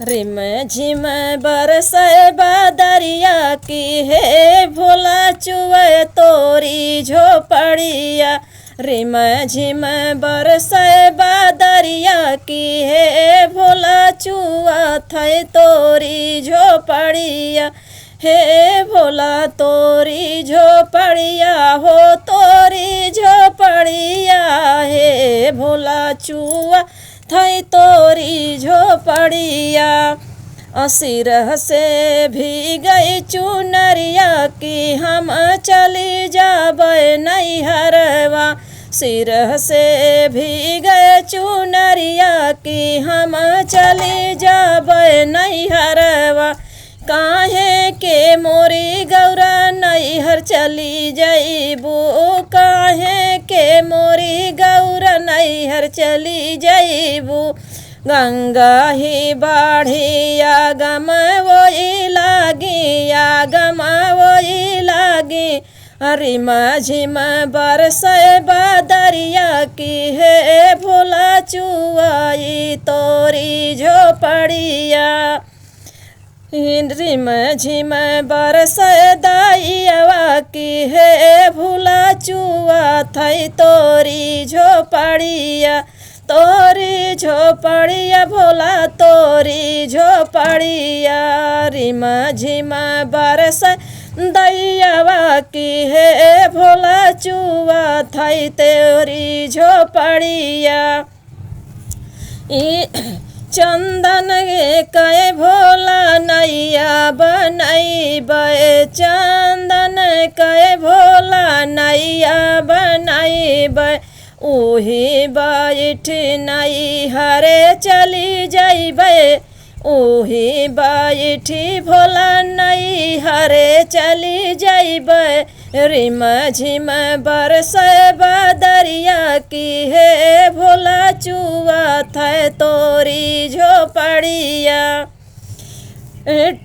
रिम झिम बरसे बादरिया की है भोला चुए तोरी झोपड़िया। रिम झिम बरसे बादरिया की है भोला चुआ थे तोरी झोपड़िया। हे भोला तोरी झोपड़िया हो तोरी झोपड़िया। हे भोला चुआ थई तोरी झोपड़िया। असिरह से भी गई चुनरिया की हम चली जाबे नैहरवा। सिरह से भी गए चुनरिया की हम चली जाबे नैहरवा। काहे के मोरी गौरा नैहर चली जईबू। काहे के मोरी गौरा नैहर चली जईबू। गंगा ही बाढ़िया गम वही लागी गम वही लागी। रिम झिम बरसे बादरिया की है भोला चुआई तोरी झोपड़िया। रिम झिम बरसे दाइया की है भोला चुआ थई तोरी झोपड़िया। तोरी झोपड़िया भोला तोरी झोपड़िया। रिम झिम बरसे दैया की है भोला चुआ थई तोरी झोपड़िया। चंदन कहे भोला नैया बनैबे। चंदन कहे भोला नैया बनैबे। ओही बैठ नैहरे चली जइबे। ओही बैठी भोला नैहरे चली जइबे। रिम झिम बरसे बादरिया की है भोला चुआ थे तोरी झोपड़िया।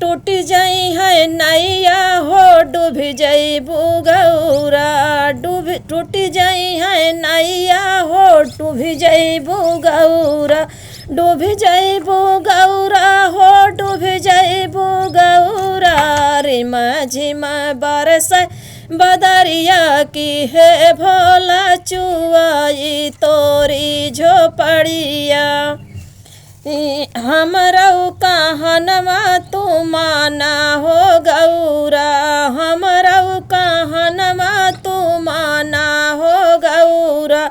टूट जाई है नैया हो डूब जईबू गौरा। टूट जाई है नैया हो डूब जईबू गौरा। डूब जईबू गौरा हो डूब जईबू गौरा। रिम झिम बरसे बदरिया की है भोला चुआई तोरी झोपड़िया। हमरऊ कहनवा तू माना हो गौरा। हमरऊ कहनवा तू माना हो गौरा।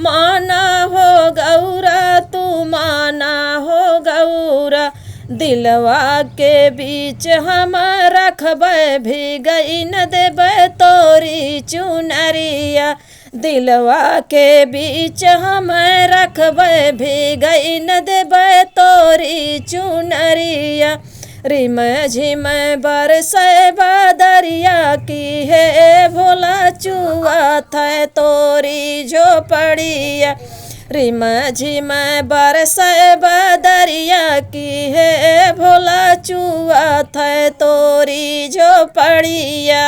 माना हो गौरा तू माना हो गौरा। दिलवा के बीच हम रखबे भी गई न देबे तोरी चुनरिया। दिलवा के बीच हम रखबे भी गई न देबे तोरी चुनरिया। रिम झिम बरसे बादरिया की है भोला चुआ थे तोरी झोपड़िया। रिम झिम बरसे बादरिया की है भोला चुआ थे तोरी झोपड़िया।